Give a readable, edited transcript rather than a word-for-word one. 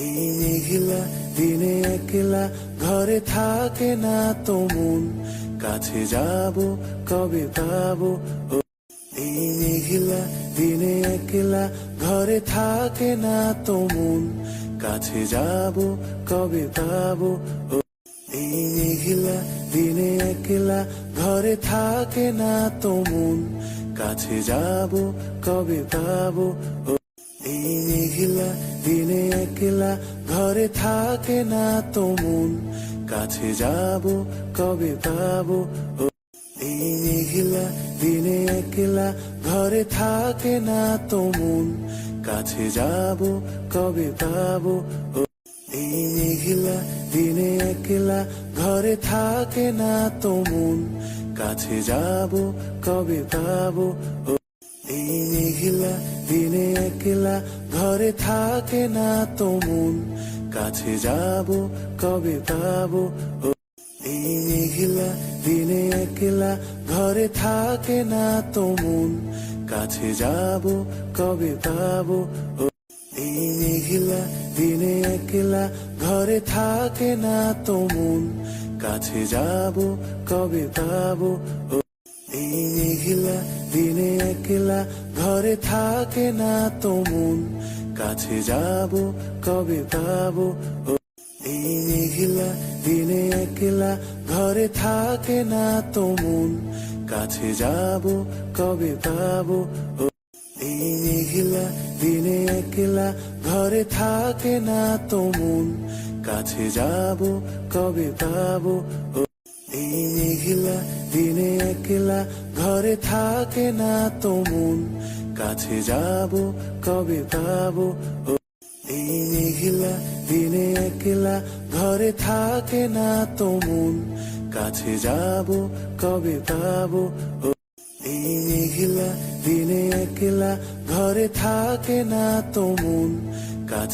এই মেঘলা দিনে একলা ঘরে থাকে না তো মন, কাছে যাব কবে পাবো। এই মেঘলা দিনে একলা ঘরে থাকে না তো মন, কাছে যাব কবে পাবো। এই মেঘলা দিনে একলা ঘরে থাকে না তো মন, কাছে যাব কবে পাবো। এই মেঘলা দিনে একলা ঘরে থাকে না তো মন, কাছে যাব কবে পাবো। এই মেঘলা দিনে একলা ঘরে থাকে না তো মন, কাছে যাব কবে পাবো। এই মেঘলা দিনে একলা ঘরে থাকে না তো মন, কাছে যাব কবে পাবো। এই মেঘলা দিনে একলা ঘরে থাকে না তো মন, কাছে যাব কবে পাবো। এই মেঘলা দিনে একলা ঘরে থাকে না তো মন, কাছে যাব কবে পাবো। এই মেঘলা দিনে একলা ঘরে থাকে না তো মন, কাছে যাব কবে পাবো। এই মেঘলা দিনে একলা ঘরে থাকে না তো মন, কাছে যাব কবে পাবো। এই মেঘলা দিনে একলা ঘরে থাকে না তো মন, কাছে যাব কবে পাবো। এই মেঘলা দিনে একলা ঘরে থাকে না তো মন, কাছে যাব কবে পাবো। এই মেঘলা দিনে একলা ঘরে থাকে না তো মন, কাছে যাব কবে পাবো। এই মেঘলা দিনে একলা ঘরে থাকে না তো মন, কাছে যাব কবে পাবো। এই মেঘলা দিনে একলা ঘরে থাকে না তো মন, কাছে